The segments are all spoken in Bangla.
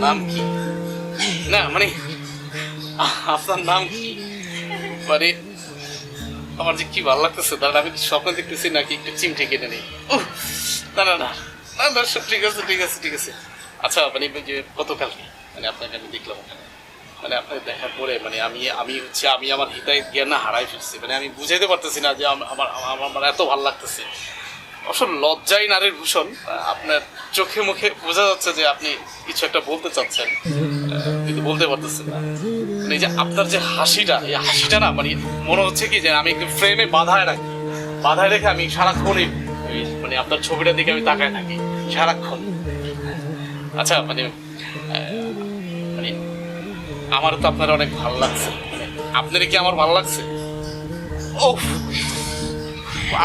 নাম কি? না মানে আপনার নাম কি? মানে আমার যে কি ভালো লাগতেছে, দাঁড়ান আমি কি স্বপ্ন দেখতেছি নাকি একটু চিমটে কেটে নেই? না না না না না, সব ঠিক আছে ঠিক আছে ঠিক আছে। আচ্ছা মানে যে গতকাল মানে আপনাকে আমি দেখলাম ওখানে, মানে আপনাকে দেখার পরে মানে আমি আমার হিতায় জ্ঞান হারাই ফেলছি। মানে আমি বুঝাইতে পারতেছি না যে আমার আমার এত ভালো লাগতেছে। অবশ্য লজ্জাই নারীর ভূষণ। আপনার চোখে মুখে বোঝা যাচ্ছে যে আপনি কিছু একটা বলতে চাচ্ছেন, কিন্তু বলতে পারতেছেন না। মানে এই যে আপনার যে হাসিটা, এই হাসিটা না মানে মনে হচ্ছে কি যে আমি একটু ফ্রেমে বাধায় রেখে আমি সারাক্ষণই মানে আপনার ছবিটার দিকে আমি তাকায় থাকি সারাক্ষণ। আচ্ছা মানে মানে আমার তো আপনার অনেক ভালো লাগছে। আপনার কি আমার ভালো লাগছে? ও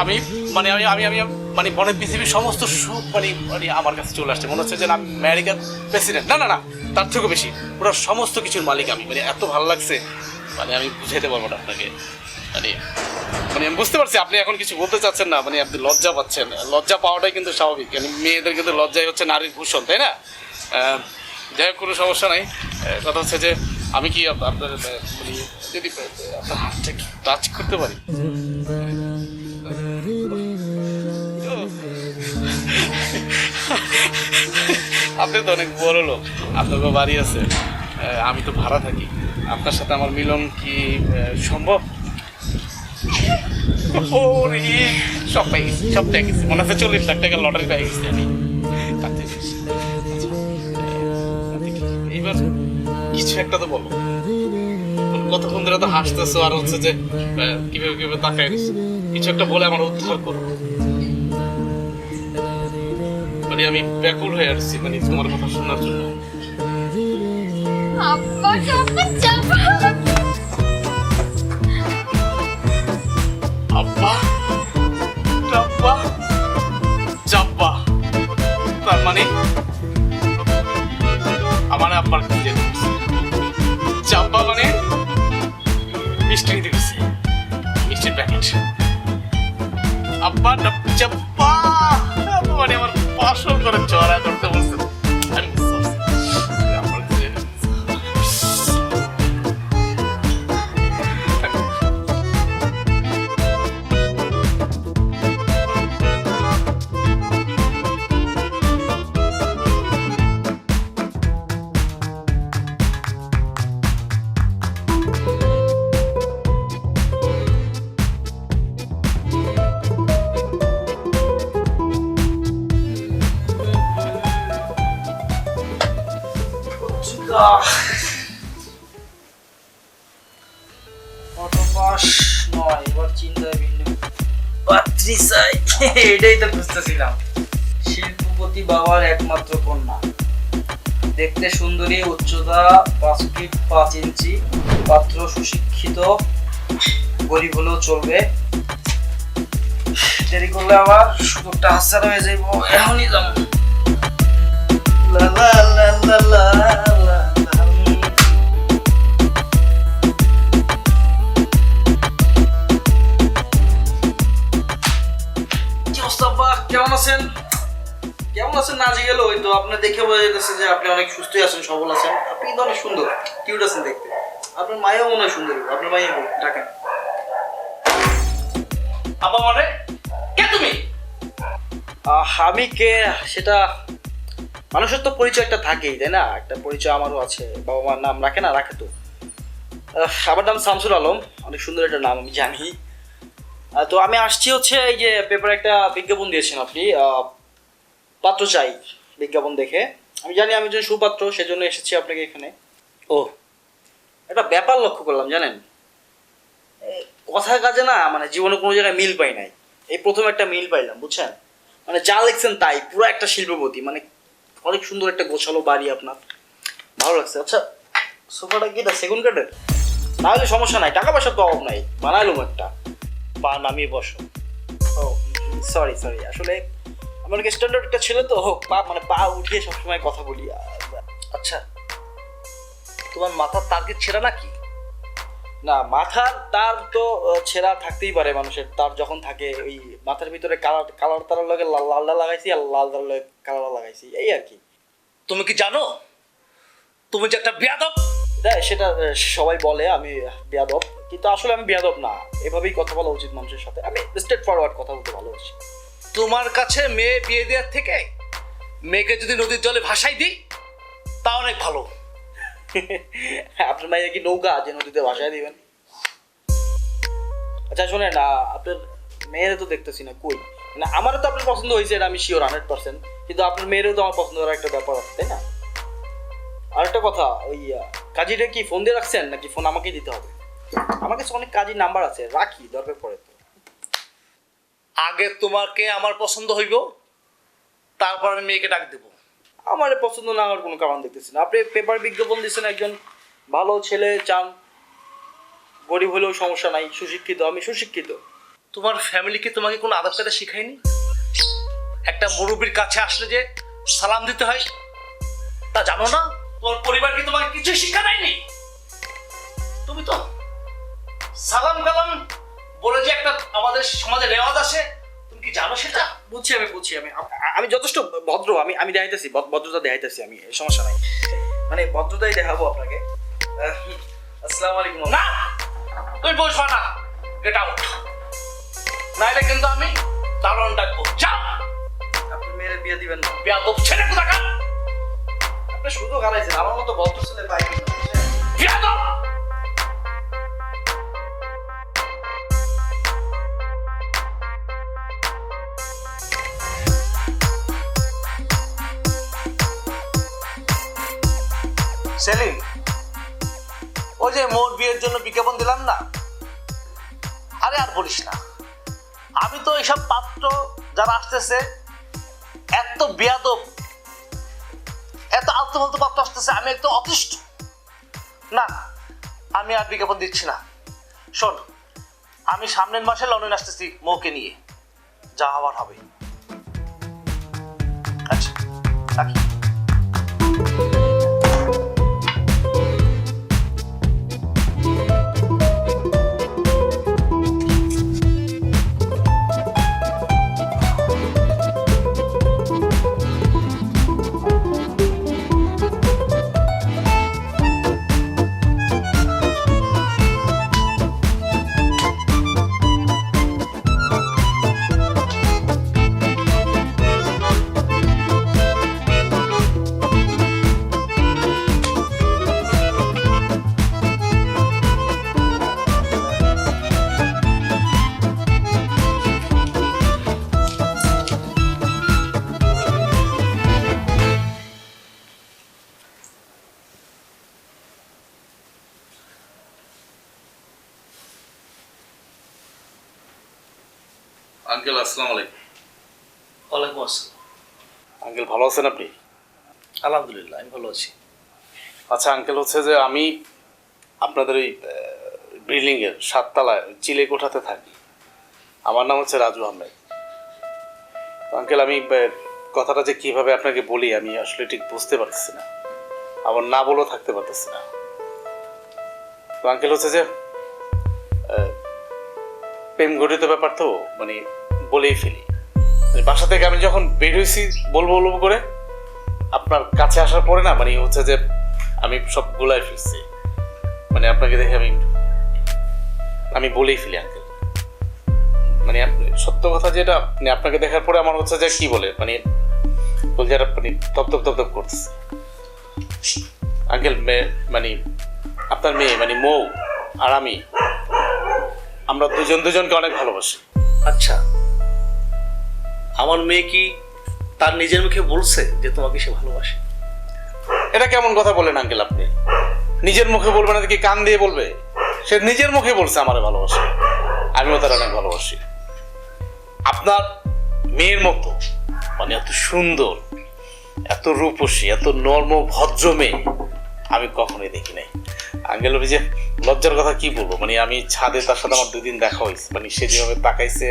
আমি মানে আমি আমি আমি মানে মনে পৃথিবীর সমস্ত সুখ মানে মানে আমার কাছে চলে আসছে। মনে হচ্ছে যে আমি আমেরিকার প্রেসিডেন্ট। না না না, তার থেকেও বেশি পুরো সমস্ত কিছুর মালিক আমি। মানে এত ভালো লাগছে, মানে আমি বুঝাইতে পারবো না আপনাকে। মানে মানে আমি বুঝতে পারছি আপনি এখন কিছু বলতে চাচ্ছেন না, মানে আপনি লজ্জা পাচ্ছেন। লজ্জা পাওয়াটাই কিন্তু স্বাভাবিক, মানে মেয়েদের কিন্তু লজ্জাই হচ্ছে নারীর ভূষণ, তাই না? যাই হোক, কোনো সমস্যা নাই। কথা হচ্ছে যে আমি কি আপনার মানে যদি আপনার হাতটা একটু টাচ করতে পারি? আপনি তো অনেক বড় লোক, আপনাকে বাড়ি আছে, আমি তো ভাড়া থাকি। আপনার সাথে আমার মিলন কি সম্ভব? সব পেয়ে গেছি, সব পেয়ে গেছি। মনে হচ্ছে 40 লাখ টাকা লটারি পেয়ে গেছি আমি। এইবার কিছু একটা তো বলো। কতক্ষণ ধরে তো হাসতেছো আর হচ্ছে যে কিভাবে কিভাবে তাকায় কিছু একটা বলে আমার উদ্ধার করো। মানে আমি ব্যাকুল হয়ে আসছি মানে তোমার কথা শোনার জন্য। আব্বা ডাব্বা জাব্বা, তার মানে আমার আব্বার কি যেতে জাব্বা মানে মিষ্টি নিতে গেছে, মিষ্টির প্যাকেট। আব্বা জাব্বা মানে আমার পাশল করে চড়া করতে বলছে। আমি এটাই তো বুঝতেছিলাম। শিল্পপতি বাবার একমাত্র কন্যা, দেখতে সুন্দরী, উচ্চতা 5 ফিট 5 ইঞ্চি, পাত্র সুশিক্ষিত, গরিব হলেও চলবে। দেরি করলে আবার সুযোগটা হাতছাড়া হয়ে যাইব। এখনই যাবো। লা লা লা লা লা লা। কেমন আছেন? কেমন আছেন না গেল ওই তো আপনার দেখে বোঝা যাচ্ছে যে আপনি অনেক সুস্থই আছেন, সবল আছেন। আপনি কিন্তু অনেক সুন্দর, কিউট আছেন দেখতে। আপনার মায়েও মনে হয় সুন্দরী। আপনার মাইয়া ডাকেন। আব্বা মানে কে তুমি? আমি কে সেটা মানুষের তো পরিচয় একটা থাকেই, তাই না? একটা পরিচয় আমারও আছে। বাবা মার নাম রাখে না? রাখে তো। আমার নাম শামসুল আলম, অনেক সুন্দর একটা নাম, আমি জানি। তো আমি আসছি হচ্ছে এই যে পেপারে একটা বিজ্ঞাপন দিয়েছেন আপনি, পাত্র চাই বিজ্ঞাপন দেখে। আমি জানি আমি একজন সুপাত্র, সেজন্য এসেছি আপনাকে এখানে। ও একটা ব্যাপার লক্ষ্য করলাম জানেন, কথার কাজে না মানে জীবনে কোনো জায়গায় মিল পাই নাই। এই প্রথম একটা মিল পাইলাম, বুঝছেন? মানে যা লিখছেন তাই, পুরো একটা শিল্পপতি। মানে অনেক সুন্দর একটা গোছালো বাড়ি আপনার, ভালো লাগছে। আচ্ছা সোফাটা কি এটা সেগুন কাঠের? না হলে সমস্যা নাই, টাকা পয়সার তো অভাব নাই, বানাইলাম একটা। পা নামিয়ে বসো। ও সরি সরি, আসলে আমার স্ট্যান্ডার্ড একটা ছিল তো, পা মানে পা উঠিয়ে সবসময় কথা বলি। আচ্ছা তোমার মাথার তার কি ছেঁড়া নাকি? না, মাথার তার তো ছেঁড়া থাকতেই পারে মানুষের। তার যখন থাকে ওই মাথার ভিতরে কালার তারার লগে লালটা লাগাইছি, আর লাল তারার লগে কালার লাগাইছি, এই আর কি। তুমি কি জানো তুমি যে একটা বেয়াদব। সেটা সবাই বলে আমি বেয়াদব, কিন্তু আসলে আমি বেয়াদব না। এভাবেই কথা বলা উচিত মানুষের সাথে। আমি স্ট্রেট ফরওয়ার্ড কথা বলতে ভালোবাসি। তোমার কাছে মেয়ে বিয়ে দেওয়ার থেকে মেয়েকে যদি নদীর জলে ভাসাই দিই তা অনেক ভালো। আপনার মাইয়া কি নৌকা যে নদীতে ভাসায় দিবেন? আচ্ছা শোনেন, আপনার মেয়েরে তো দেখতেছি না, কই? না আমারও তো আপনার পছন্দ হয়েছে, এটা আমি শিওর 100%, কিন্তু আপনার মেয়েরও তো আমার পছন্দ করার একটা ব্যাপার আছে, তাই না? আর একটা কথা, ওই কাজীটা কি ফোন দিয়ে রাখছেন নাকি ফোন আমাকেই দিতে হবে? আমার কাছে অনেক কাজীর নাম্বার আছে, রাখি দরকার পড়ে তো। আগে তোমাকে আমার পছন্দ হইব, তারপর আমি মেয়েকে ডাক দেবো। আমার পছন্দ না হওয়ার কোনো কারণ দেখতেছি না। আপনি পেপার বিজ্ঞাপন দিচ্ছেন, একজন ভালো ছেলে চান, গরিব হলেও সমস্যা নাই, সুশিক্ষিত, আমি সুশিক্ষিত। তোমার ফ্যামিলি কি তোমাকে কোনো আদব কায়দা শিখায়নি? একটা মুরব্বির কাছে আসলে যে সালাম দিতে হয় তা জানো না? তোমার পরিবার কি তোমাকে কিছুই শিক্ষা দেয়নি? তুমি তো সালাম কালাম বলে যে একটা আমাদের সমাজে রেওয়াজ আছে, তুমি কি জানো সেটা? বুঝছি, আমি যথেষ্ট ভদ্র, আমি দেখাইতেছি, ভদ্রতা দেখাইতেছি, আমি সমস্যা নাই, মানে ভদ্রতাই দেখাবো আপনাকে। আসসালামু আলাইকুম। না, তুমি বসবা না, গেট আউট, নাইলে কিন্তু আমি দারোয়ান ডাকবো। যাও। আপনি মেয়ের বিয়ে দিবেন না? বেয়াদব ছেলে কোথাকার। আপনি সুযোগ হারাইছেন, আমার মতো ভদ্র ছেলে পাইবেন না, বুঝছেন? বেয়াদব। সেলিম, ওই যে মোর বিয়ের জন্য বিজ্ঞাপন দিলাম না, আরে আর বলিস না। আমি তো এইসব পাত্র যারা আসতেছে এত বেয়াদব, এত আলতু ফালতু পাত্র আসতেছে, আমি একটু অতিষ্ঠ। না, আমি আর বিজ্ঞাপন দিচ্ছি না। শোন, আমি সামনের মাসে লন্ডন আসতেছি মৌকে নিয়ে, যা হওয়ার হবে। আচ্ছা, রাখি। আঙ্কেল আসসালামু আলাইকুম। ওয়ালাইকুম আসসালাম। আঙ্কেল ভালো আছেন আপনি? আলহামদুলিল্লাহ, আমি ভালো আছি। আচ্ছা আঙ্কেল, হচ্ছে যে আমি আপনাদের ওই বিল্ডিংয়ের 7 তলায় চিলে কোঠাতে থাকি। আমার নাম হচ্ছে রাজু আহমেদ। তো আঙ্কেল, আমি কথাটা যে কীভাবে আপনাকে বলি আমি আসলে ঠিক বুঝতে পারতেছি না, আবার না বলেও থাকতে পারতেছি না। তো আঙ্কেল, হচ্ছে যে প্রেম গঠিত ব্যাপার তো, মানে বলেই ফেলি। বাসা থেকে আমি যখন বের হয়েছি বলবো বলবো করে, আপনার কাছে আসার পরে না, মানে হচ্ছে যে আমি সব গোলায় ফেলছি। মানে আপনাকে দেখে আমি বলেই ফেলি আঙ্কেল। মানে সত্য কথা যেটা, মানে আপনাকে দেখার পরে আমার হচ্ছে যে কি বলে, মানে বলছে মানে তপ তপ করতেছে আঙ্কেল। মানে আপনার মেয়ে মানে মৌ আর আমরা দুজনকে অনেক ভালোবাসি। আচ্ছা, আমার মেয়ে কি তার নিজের মুখে বলছে যে তোমাকে সে ভালোবাসে? এটা কেমন কথা বলেন আঙ্কেল আপনি? নিজের মুখে বলবে না কি কান দিয়ে বলবে? সে নিজের মুখে বলছে আমারে ভালোবাসে, আমিও তার অনেক ভালোবাসি। আপনার মেয়ের মতো মানে এত সুন্দর, এত রূপসী, এত নর্ম ভদ্র মেয়ে আমি কখনোই দেখি নাই আঙ্কেল। ওই যে লজ্জার কথা কি বলবো, মানে আমি ছাদে তার সাথে আমার 2 দিন দেখা হয়েছে, মানে সে যেভাবে তাকাইছে।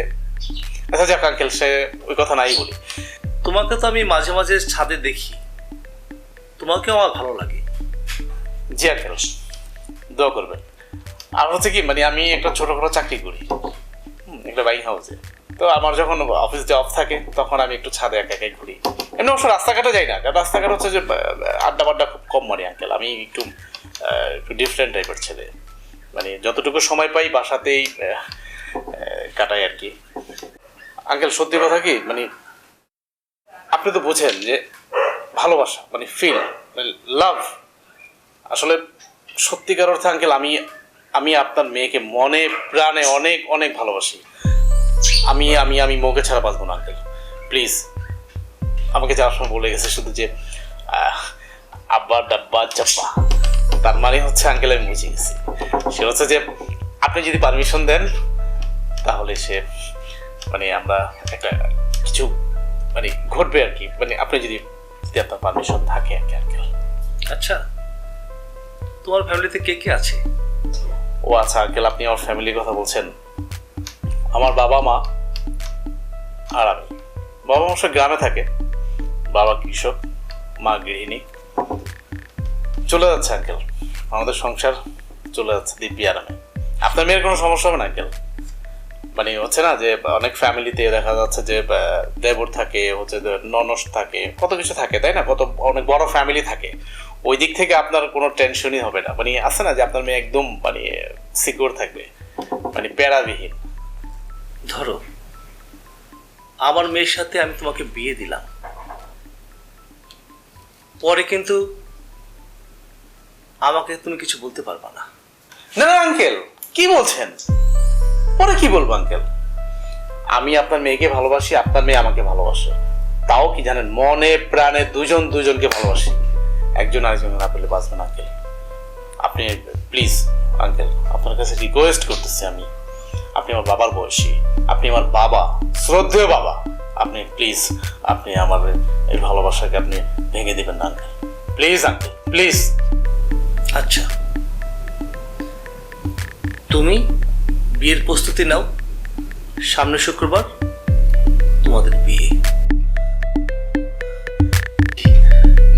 আচ্ছা যাক আঙ্কেল, সে ওই কথা নাই বলি। তোমাকে তো আমি মাঝে মাঝে ছাদে দেখি, তোমাকে আমার ভালো লাগে। জি আঙ্কেল, দোয়া করবেন। আর হচ্ছে কি, মানে আমি একটা ছোটখাটো চাকরি করি একটা বাইক হাউসে। তো আমার যখন অফিস অফ থাকে তখন আমি একটু ছাদে একা একাই ঘুরি। এমনি অবশ্য রাস্তাঘাটে যাই না, কারণ রাস্তাঘাট হচ্ছে যে আড্ডা বাড্ডা খুব কম মারি আঙ্কেল। আমি একটু একটু ডিফারেন্ট টাইপের ছেলে, মানে যতটুকু সময় পাই বাসাতেই কাটাই আর কি। আঙ্কেল সত্যি কথা কি, মানে আপনি তো বোঝেন যে ভালোবাসা মানে ফিল মানে লাভ, আসলে সত্যিকার অর্থে আঙ্কেল আমি আমি আপনার মেয়েকে মনে প্রাণে অনেক অনেক ভালোবাসি। আমি আমি আমি মৌকে ছাড়া বাঁচবো না আঙ্কেল, প্লিজ। আমাকে যাওয়ার সময় বলে গেছে শুধু যে আব্বা ডাব্বা চাপ্পা, তার মানে হচ্ছে আঙ্কেল আমি বুঝে গেছি, সে হচ্ছে যে আপনি যদি পারমিশন দেন তাহলে সে মানে আমরা একটা কিছু মানে ঘটবে আর কি, মানে আপনি যদি যদি আপনার পারমিশন থাকে আর কি আঙ্কেল। আচ্ছা, তোমার ফ্যামিলিতে কে কে আছে? ও আচ্ছা আঙ্কেল, আপনি আমার ফ্যামিলির কথা বলছেন। আমার বাবা মা আর আমি। বাবা অবশ্য গ্রামে থাকে, বাবা কৃষক, মা গৃহিণী। চলে যাচ্ছে আঙ্কেল, আমাদের সংসার চলে যাচ্ছে দিব্যি আরামে। আপনার মেয়ের কোনো সমস্যা হবে না আঙ্কেল? মানে হচ্ছে না যে অনেক ফ্যামিলিতে দেখা যাচ্ছে যে দেবর থাকে, হচ্ছে যে ননস থাকে, কত কিছু থাকে তাই না, কত অনেক বড় ফ্যামিলি থাকে। ওই দিক থেকে আপনার কোনো টেনশনই হবে না, মানে আছে না যে আপনার মেয়ে একদম মানে সিকিউর থাকবে, মানে প্যারাবিহীন। ধরো আমার মেয়ের সাথে আমি তোমাকে বিয়ে দিলাম, পরে কিন্তু আমাকে তুমি কিছু বলতে পারবা না। না না আঙ্কেল, কি বলছেন? পরে কি বলবো আঙ্কেল? আমি আপনার মেয়েকে ভালোবাসি, আপনার মেয়ে আমাকে ভালোবাসে, তাও কি জানেন মনে প্রাণে দুজন দুজনকে ভালোবাসি। একজন আরেকজনকে না পেলে বাঁচবেন আঙ্কেল। আপনি প্লিজ আঙ্কেল, আপনার কাছে রিকোয়েস্ট করতেছি আমি, আপনি আমার বাবার বয়সী, আপনি আমার বাবা, শ্রদ্ধেয় বাবা, আপনি প্লিজ আপনি আমার এই ভালোবাসাকে আপনি ভেঙে দিবেন না আঙ্কেল, প্লিজ আঙ্কেল প্লিজ। আচ্ছা, তুমি বিয়ের প্রস্তুতি নাও, সামনে শুক্রবার তোমাদের বিয়ে।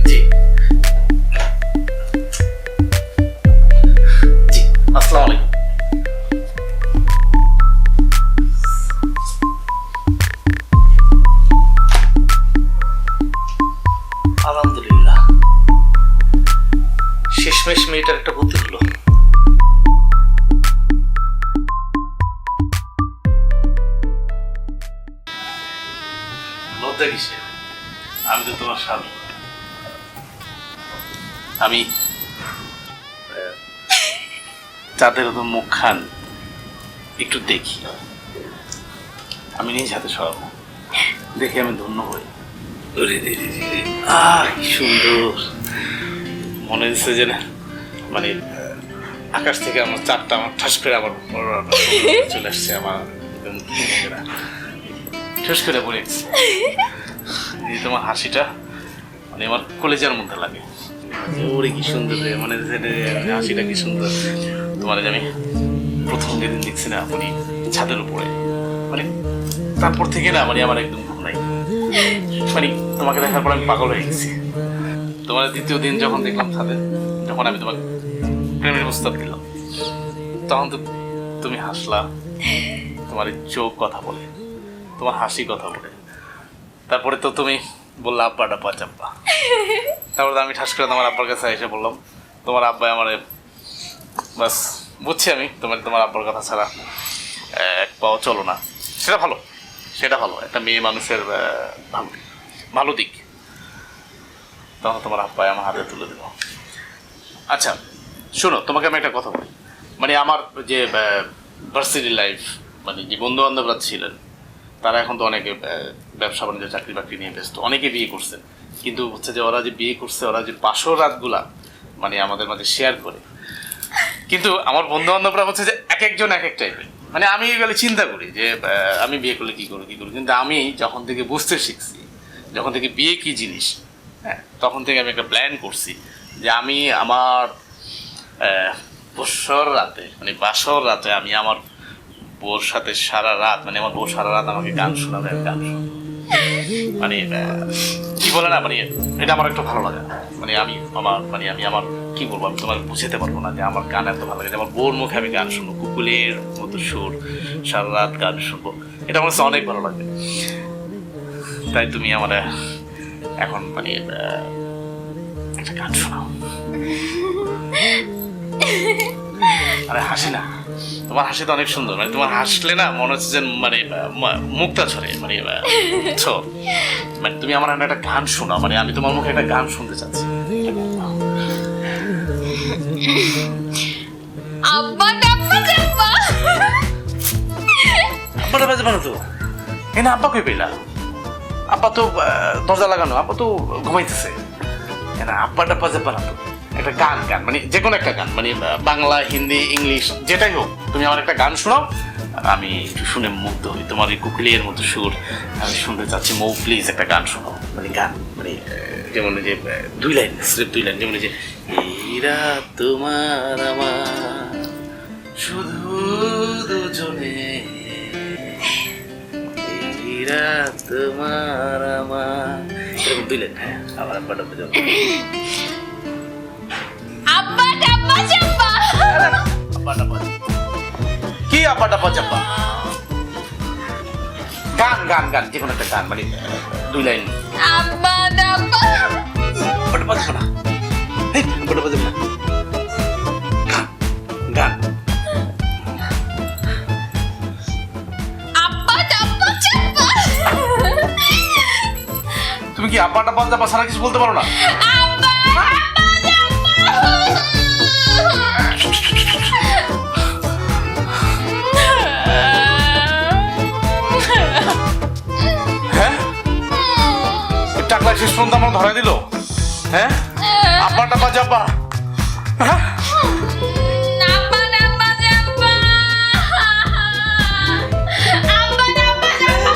জি জি, আসসালামু আলাইকুম। আলহামদুলিল্লাহ, শেষমেশ মেয়েটার একটা বুদ্ধি হলো। লজ্জা কিসের? আমি তো তোমার স্বামী। আমি চাঁদের তো মুখ খান একটু দেখি, আমি নিজ হাতে সরাবো, দেখে আমি ধন্য হই। ওরে রে রে রে, কি সুন্দর মনে হচ্ছে যে না, মানে আকাশ থেকে আমার চারটা আমার ঠাস করে আমার চলে আসছে, আমার একদম ঠাস করে পড়ে গেছে। এই তোমার হাসিটা মানে আমার কলেজের মধ্যে লাগে। ওরে কি সুন্দর রে, মানে হাসিটা কি সুন্দর। তোমার আমি প্রথম যেদিন দেখছি না মানে ছাদের উপরে, মানে তারপর থেকে না মানে আমার একদম ঘুম নাই, মানে তোমাকে দেখার পর আমি পাগল হয়ে গেছি। তোমার দ্বিতীয় দিন যখন দেখলাম ছাদে, যখন আমি তোমার প্রেমের প্রস্তাব দিলাম, তখন তো তুমি হাসলা, তোমার চোখ কথা বলে, তোমার হাসি কথা বলে। তারপরে তো তুমি বললা আব্বা ডাব্বা চাব্বা। তারপরে আমি ঠাস করে তোমার আব্বার কাছে এসে বললাম তোমার আব্বাই আমার, বাস বুঝছি আমি তোমার আব্বার কথা ছাড়া এক পাও চলো না। সেটা ভালো, সেটা ভালো, একটা মেয়ে মানুষের ভালো ভালো দিক। তখন তোমার আব্বাই আমার হাতে তুলে দিল। আচ্ছা শোনো, তোমাকে আমি একটা কথা বলি, মানে আমার যে ভার্সিটি লাইফ, মানে যে বন্ধু বান্ধবরা ছিলেন, তারা এখন তো অনেকে ব্যবসা বাণিজ্য চাকরি বাকরি নিয়ে ব্যস্ত, অনেকে বিয়ে করছেন। কিন্তু হচ্ছে যে ওরা যে বিয়ে করছে, ওরা যে পাশর রাতগুলা মানে আমাদের মাঝে শেয়ার করে, কিন্তু আমার বন্ধু বান্ধবরা হচ্ছে যে এক একজন এক এক টাইপের। মানে আমি গেলে চিন্তা করি যে আমি বিয়ে করলে কী করি, কিন্তু আমি যখন থেকে বুঝতে শিখছি, যখন থেকে বিয়ে কী জিনিস, হ্যাঁ, তখন থেকে আমি একটা প্ল্যান করছি যে আমি আমার বৎসর রাতে মানে বাসর রাতে আমি আমার বউর সাথে সারা রাত, মানে আমার বউ সারা রাত আমাকে গান শোনাবে, আমি গান শুনবো। মানে কি বলে না, মানে এটা আমার একটু ভালো লাগে। মানে আমি আমার কি বলবো, আমি তোমার বুঝতে পারবো না যে আমার গান এত ভালো লাগে। আমার বউর মুখে আমি গান শুনবো, কুকুলের মতো সুর, সারা রাত গান শুনবো, এটা আমার অনেক ভালো লাগে। তাই তুমি আমার এখন মানে একটা গান শোনাও। আরে হাসি না, তোমার হাসি তো অনেক সুন্দর, মানে তোমার হাসলে না মনে হচ্ছে যে মানে মুক্তা ছড়ে, মানে বুঝছো? মানে তুমি আমার একটা গান শোনাও, মানে আমি তোমার মুখে একটা গান শুনতে চাচ্ছি। আব্বা ডাব্বা ডাব্বা। আব্বাটা বাজে বানো তো, এই না আব্বা কই পেলা? আব্বা তো দরজা লাগানো, আব্বা তো ঘুমাইতেছে। না আব্বাটা বাজে বানাতো একটা গান, গান মানে যে কোনো একটা গান, মানে বাংলা হিন্দি ইংলিশ যেটাই হোক, তুমি আমার একটা গান শোনাও, আমি একটু শুনে মুগ্ধ হই। তোমার এই কুকিলের মতো সুর আমি শুনতে চাচ্ছি। মৌ প্লিজ একটা গান শোনাও, মানে গান মানে যেমন যে 2 লাইন, স্রেফ 2 লাইন, যেমন যে এরা তোমার আমার শুধু দুজনে, এরা তোমার আমার, এরকম 2 লাইন। হ্যাঁ আবার আব্বাটা বাজাও। আব্বা ডাব্বা ডাব্বা। কি আব্বা ডাব্বা চাব্বা? গান গান গান যে কোনো একটা গান, মানে 2 লাইন। আব্বা ডাব্বা। আব্বাটা বাজাবো না, আব্বাটা বাজাবো না, গান গান। আব্বা ডাব্বা ডাব্বা। তুমি কি আব্বা ডাব্বা চাব্বা সারা কিছু বলতে পারো না? আব্বা ডাব্বা হ্যাঁ টাকলা শেষ পর্যন্ত আমার ধরাই দিল। হ্যাঁ আব্বা ডাব্বা চাব্বা। হ্যাঁ আব্বা ডাব্বা ডাব্বা। আব্বা ডাব্বা ডাব্বা।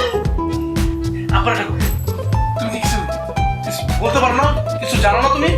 আব্বা ডাকো, তুমি কি কিছু বলতে পারো না? কিছু জানো না তুমি?